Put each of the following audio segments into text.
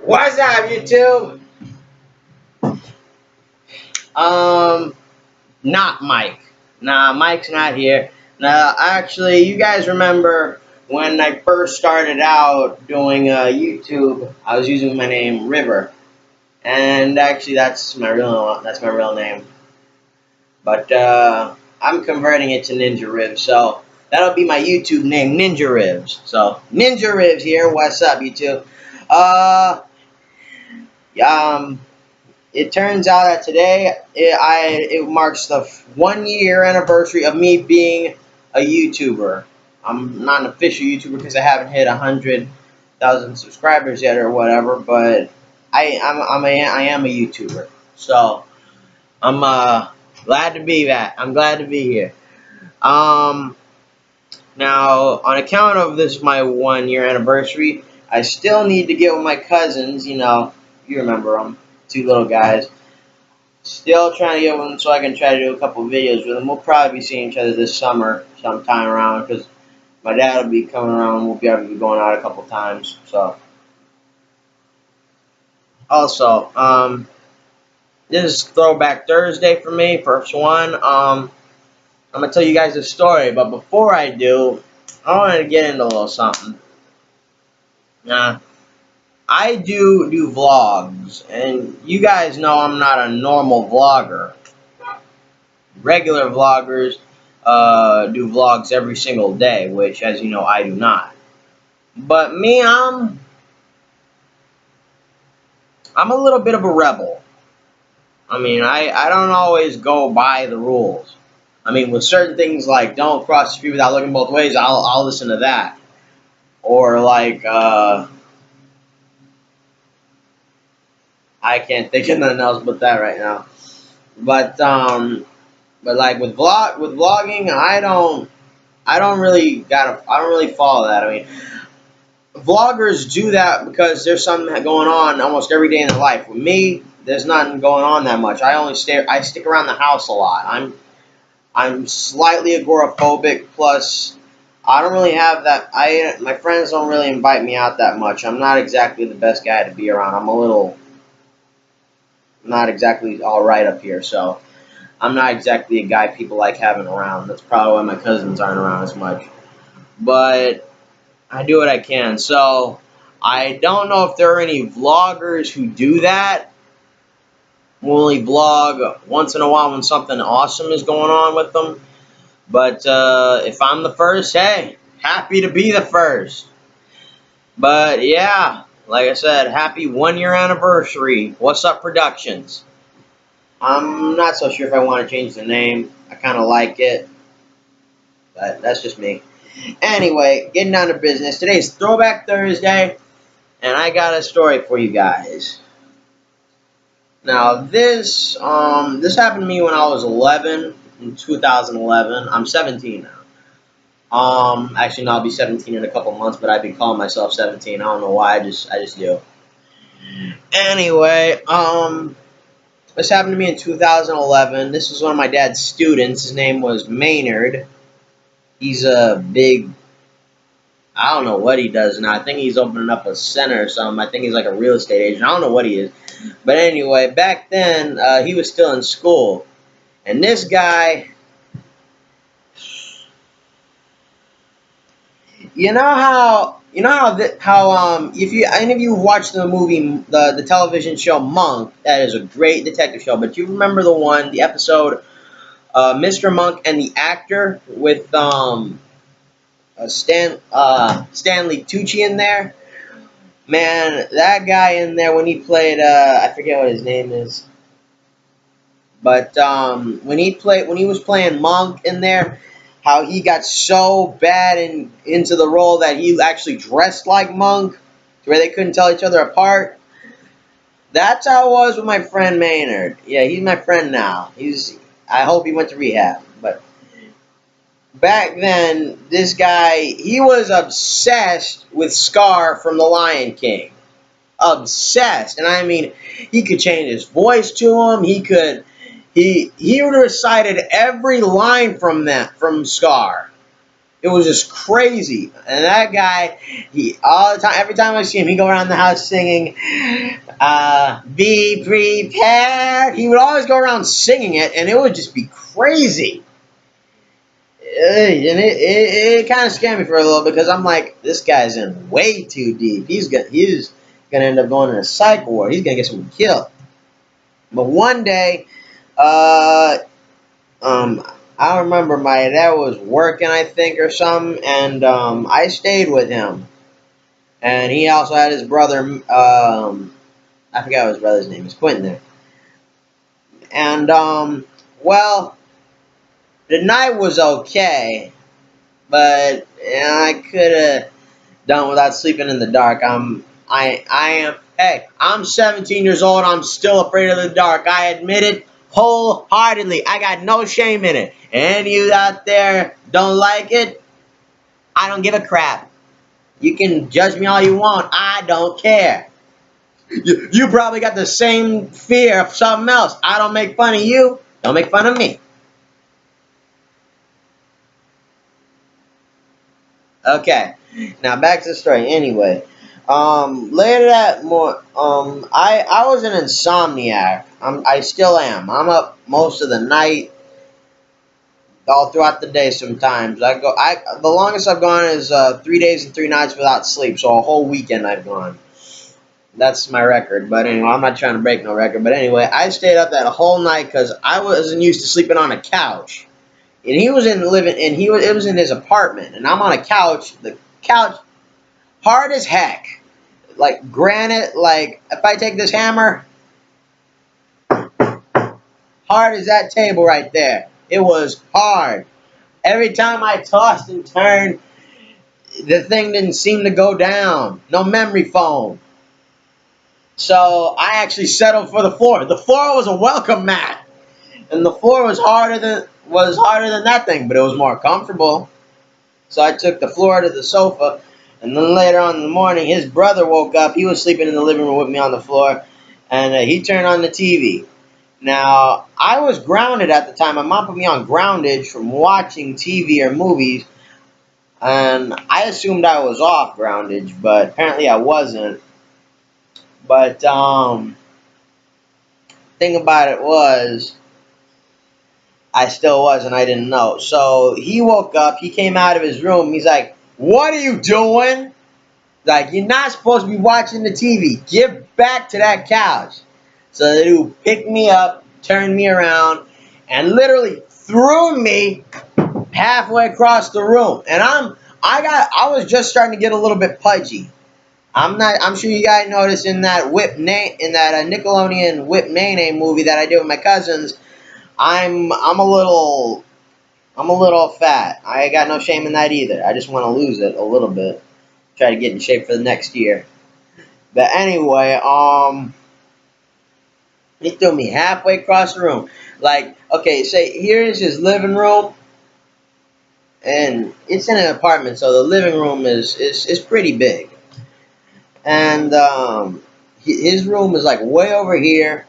What's up, YouTube? Not Mike. Nah, Mike's not here. Nah, actually, you guys remember when I first started out doing YouTube? I was using my name River, and actually, that's my real name. But I'm converting it to Ninja Ribs, so that'll be my YouTube name, Ninja Ribs. So Ninja Ribs here. What's up, YouTube? Uh, um, It turns out that today it marks the 1 year anniversary of me being a YouTuber. I'm not an official YouTuber because I haven't hit 100,000 subscribers yet or whatever, but I am a YouTuber. So I'm glad to be that. I'm glad to be here. Um, Now on account of this my 1 year anniversary, I still need to get with my cousins. You remember them, two little guys. Still trying to get with them so I can try to do a couple videos with them. We'll probably be seeing each other this summer sometime around because my dad will be coming around. We'll be able to be going out a couple times. So, also, this is Throwback Thursday for me, first one. I'm gonna tell you guys a story, but before I do, I wanted to get into a little something. Now, I do vlogs, and you guys know I'm not a normal vlogger. Regular vloggers do vlogs every single day, which, as you know, I do not. But me, I'm a little bit of a rebel. I mean, I don't always go by the rules. I mean, with certain things like don't cross the street without looking both ways, I'll listen to that. Or like I can't think of nothing else but that right now. But like with vlogging, I don't really follow that. I mean, vloggers do that because there's something going on almost every day in their life. With me, there's nothing going on that much. I stick around the house a lot. I'm slightly agoraphobic. Plus, I don't really have that. My friends don't really invite me out that much. I'm not exactly the best guy to be around. I'm a little not exactly all right up here, so I'm not exactly a guy people like having around. That's probably why my cousins aren't around as much. But I do what I can. So I don't know if there are any vloggers who do that. Who only vlog once in a while when something awesome is going on with them. But if I'm the first, hey, happy to be the first. But yeah, like I said, happy 1 year anniversary. What's Up Productions. I'm not so sure if I want to change the name. I kind of like it, but that's just me. Anyway, getting down to business. Today's Throwback Thursday, and I got a story for you guys. Now, this happened to me when I was 11 in 2011. I'm 17 now. Actually, no, I'll be 17 in a couple months, but I've been calling myself 17. I don't know why. I just do. Anyway, this happened to me in 2011. This was one of my dad's students. His name was Maynard. He's a big, I don't know what he does now. I think he's opening up a center or something. I think he's like a real estate agent. I don't know what he is. But anyway, back then, he was still in school. And this guy, if any of you watched the movie, the television show Monk, that is a great detective show. But you remember the episode, Mr. Monk and the actor with Stanley Tucci in there. Man, that guy in there when he played, I forget what his name is, but when he was playing Monk in there, how he got so bad into the role that he actually dressed like Monk, to where they couldn't tell each other apart. That's how it was with my friend Maynard. Yeah, he's my friend now. I hope he went to rehab, but back then, this guy, he was obsessed with Scar from The Lion King. Obsessed. And I mean, he could change his voice to him. He recited every line from Scar. It was just crazy. And that guy, he all the time, every time I see him, he go around the house singing, "Be prepared." He would always go around singing it, and it would just be crazy. And it kind of scared me for a little because I'm like, this guy's in way too deep. He's gonna end up going in a psych ward. He's gonna get someone killed. But one day, uh, I remember my dad was working, I think, or something, and I stayed with him. And he also had his brother. I forgot what his brother's name is. Quentin there. And well, the night was okay, but I could have done without sleeping in the dark. Hey, I'm 17 years old. I'm still afraid of the dark. I admit it wholeheartedly. I got no shame in it. And you out there don't like it, I don't give a crap. You can judge me all you want. I don't care. You probably got the same fear of something else. I don't make fun of you. Don't make fun of me. Okay. Now back to the story. Anyway, later that I was an insomniac. I still am. I'm up most of the night, all throughout the day. Sometimes the longest I've gone is 3 days and 3 nights without sleep. So a whole weekend I've gone. That's my record. But anyway, I'm not trying to break no record. But anyway, I stayed up that whole night because I wasn't used to sleeping on a couch. And he was it was in his apartment, and I'm on a couch. The couch hard as heck, like granite. Like if I take this hammer, hard as that table right there. It was hard. Every time I tossed and turned, the thing didn't seem to go down. No memory foam. So I actually settled for the floor. The floor was a welcome mat, and the floor was harder than that thing, but it was more comfortable. So I took the floor to the sofa, and then later on in the morning, his brother woke up. He was sleeping in the living room with me on the floor, and he turned on the TV. Now, I was grounded at the time. My mom put me on groundage from watching TV or movies, and I assumed I was off groundage, but apparently I wasn't. But thing about it was, I still was, and I didn't know. So he woke up. He came out of his room. He's like, "What are you doing? Like, you're not supposed to be watching the TV. Get back to that couch." So the dude picked me up, turned me around, and literally threw me halfway across the room. And I was just starting to get a little bit pudgy. I'm sure you guys noticed in that Nickelodeon Whip Nene movie that I did with my cousins. I'm a little fat. I got no shame in that either. I just want to lose it a little bit. Try to get in shape for the next year. But anyway, he threw me halfway across the room. Like, okay, say here is his living room, and it's in an apartment, so the living room is pretty big. And his room is like way over here,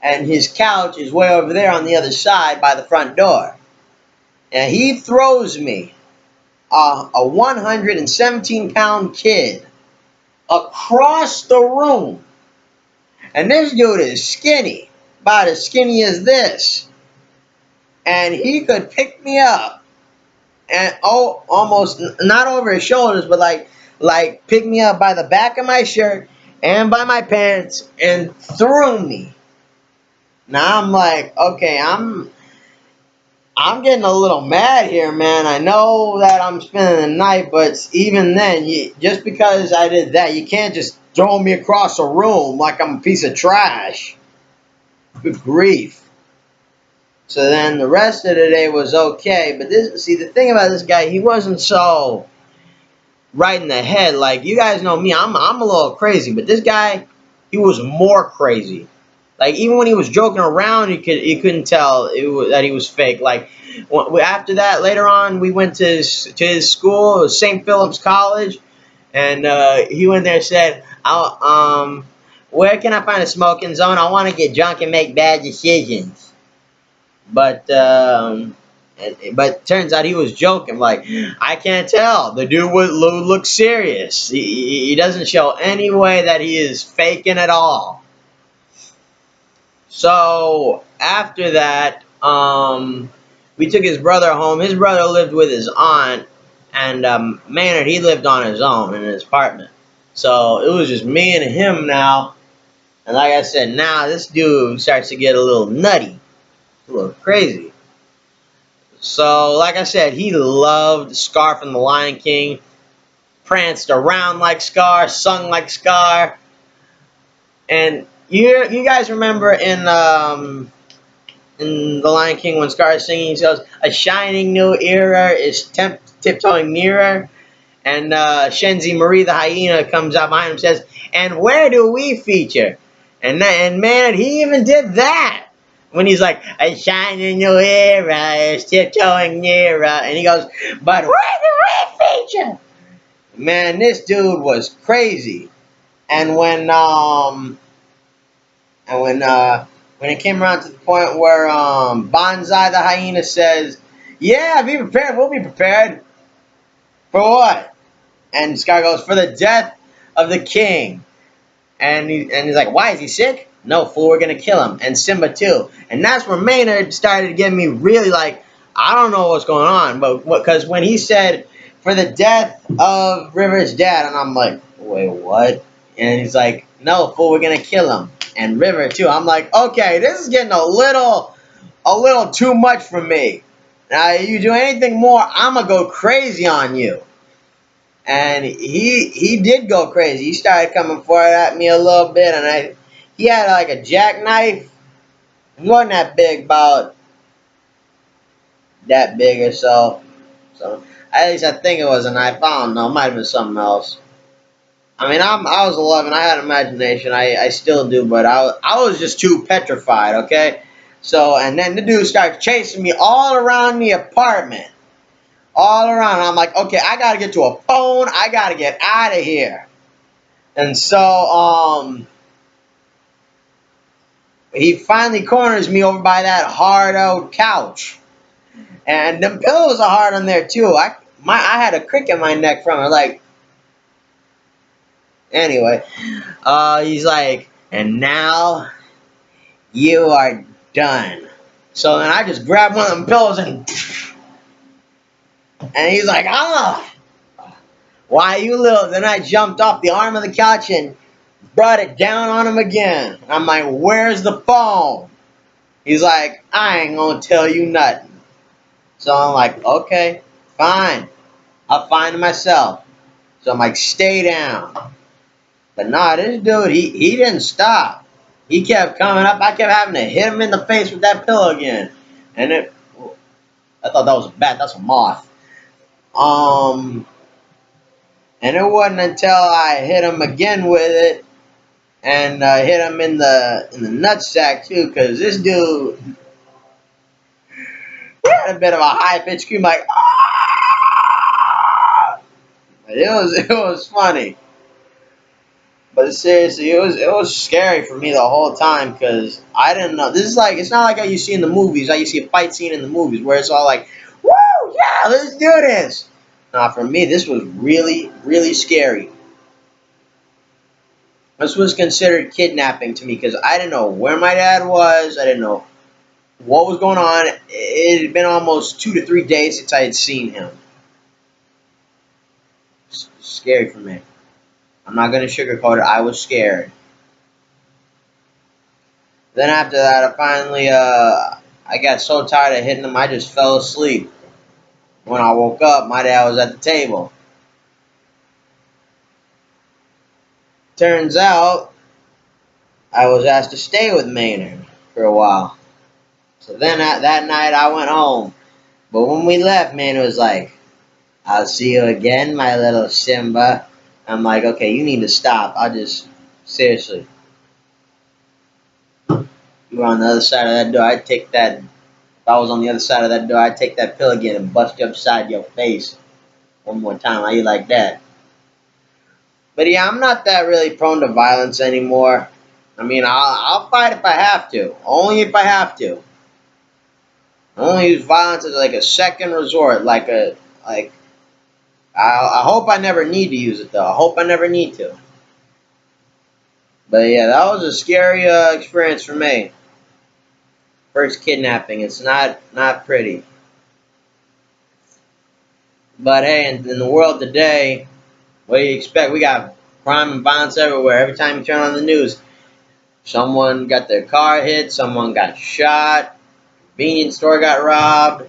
and his couch is way over there on the other side by the front door. And he throws me, a 117-pound kid, across the room. And this dude is skinny, about as skinny as this. And he could pick me up, and almost not over his shoulders, but like pick me up by the back of my shirt and by my pants and threw me. Now I'm like, okay, I'm getting a little mad here, man. I know that I'm spending the night, but even then, just because I did that, you can't just throw me across a room like I'm a piece of trash. Good grief. So then the rest of the day was okay, but the thing about this guy, he wasn't so right in the head. Like, you guys know me, I'm a little crazy, but this guy, he was more crazy. Like, even when he was joking around, you couldn't tell that he was fake. Like, after that, later on, we went to his school. It was St. Philip's College, and he went there and said, "Where can I find a smoking zone? I want to get drunk and make bad decisions." But But turns out he was joking. Like, I can't tell. The dude would look serious. He doesn't show any way that he is faking at all. So after that, we took his brother home. His brother lived with his aunt, and Maynard, he lived on his own in his apartment. So it was just me and him now. And like I said, now this dude starts to get a little nutty, a little crazy. So, like I said, he loved Scar from The Lion King, pranced around like Scar, sung like Scar. And you guys remember in The Lion King when Scar is singing, he goes, "A shining new era is tiptoeing nearer." And Shenzi Marie the hyena comes out behind him and says, "And where do we feature?" And man, he even did that. When he's like, "A shining new era is tiptoeing nearer." And he goes, "But where do we feature?" Man, this dude was crazy. And when it came around to the point where Bonsai the hyena says, "Yeah, be prepared, we'll be prepared." For what? And Scar goes, "For the death of the king." And he's like, "Why, is he sick?" "No, fool, we're gonna kill him." And Simba too. And that's where Maynard started to get me really like, I don't know what's going on. But because when he said, "For the death of River's dad," and I'm like, wait, what? And he's like, "No, fool, we're gonna kill him." And River too. I'm like, okay, this is getting a little too much for me. Now, you do anything more, I'm gonna go crazy on you. And he did go crazy. He started coming forward at me a little bit, and he had like a jackknife. It wasn't that big, about that big or so. So at least I think it was a knife. I don't know. It might have been something else. I mean, I was 11. I had imagination. I still do, but I was just too petrified. Okay. So and then the dude started chasing me all around the apartment. All around. I'm like, okay, I gotta get to a phone. I gotta get out of here. And so, he finally corners me over by that hard out couch. And them pillows are hard on there too. I had a crick in my neck from it. Like, anyway, he's like, "And now you are done." So then I just grabbed one of them pillows and he's like, "Ah, why you little?" Then I jumped off the arm of the couch and brought it down on him again. I'm like, "Where's the phone?" He's like, "I ain't gonna tell you nothing." So I'm like, okay, fine. I'll find it myself. So I'm like, "Stay down." But nah, this dude, he didn't stop. He kept coming up. I kept having to hit him in the face with that pillow again. And I thought that was a bat. That's a moth. And it wasn't until I hit him again with it, and hit him in the nutsack too, because this dude had a bit of a high pitched scream, like, "Ah!" It was funny, but seriously, it was scary for me the whole time, because I didn't know. This is like, it's not like how you see in the movies. How you see a fight scene in the movies where it's all like, "Woo, yeah, let's do this." Nah, for me, this was really, really scary. This was considered kidnapping to me, because I didn't know where my dad was. I didn't know what was going on. It had been almost 2 to 3 days since I had seen him. It's scary for me. I'm not going to sugarcoat it. I was scared. Then after that, I finally, I got so tired of hitting him, I just fell asleep. When I woke up, my dad was at the table. Turns out, I was asked to stay with Maynard for a while. So then that night, I went home. But when we left, Maynard was like, "I'll see you again, my little Simba." I'm like, okay, you need to stop. Seriously. You were on the other side of that door, I'd take that. If I was on the other side of that door, I'd take that pill again and bust you upside your face one more time. How you like that? But yeah, I'm not that really prone to violence anymore. I mean, I'll fight if I have to. Only if I have to. I only use violence as like a second resort, I hope I never need to use it though. I hope I never need to. But yeah, that was a scary experience for me. First kidnapping. It's not pretty. But hey, in the world today, what do you expect? We got crime and violence everywhere. Every time you turn on the news, someone got their car hit, someone got shot, convenience store got robbed,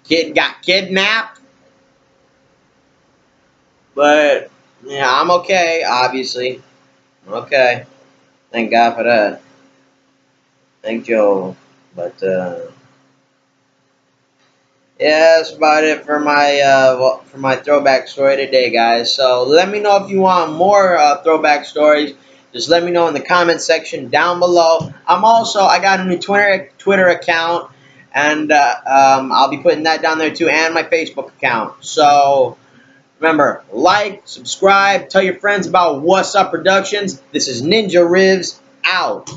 kid got kidnapped. But yeah, I'm okay, obviously. I'm okay. Thank God for that. Thank Joe. But yeah, that's about it for my throwback story today, guys. So let me know if you want more throwback stories. Just let me know in the comment section down below. I got a new Twitter account, and I'll be putting that down there too, and my Facebook account. So remember, like, subscribe, tell your friends about WASUP Productions. This is Ninja Rivs out.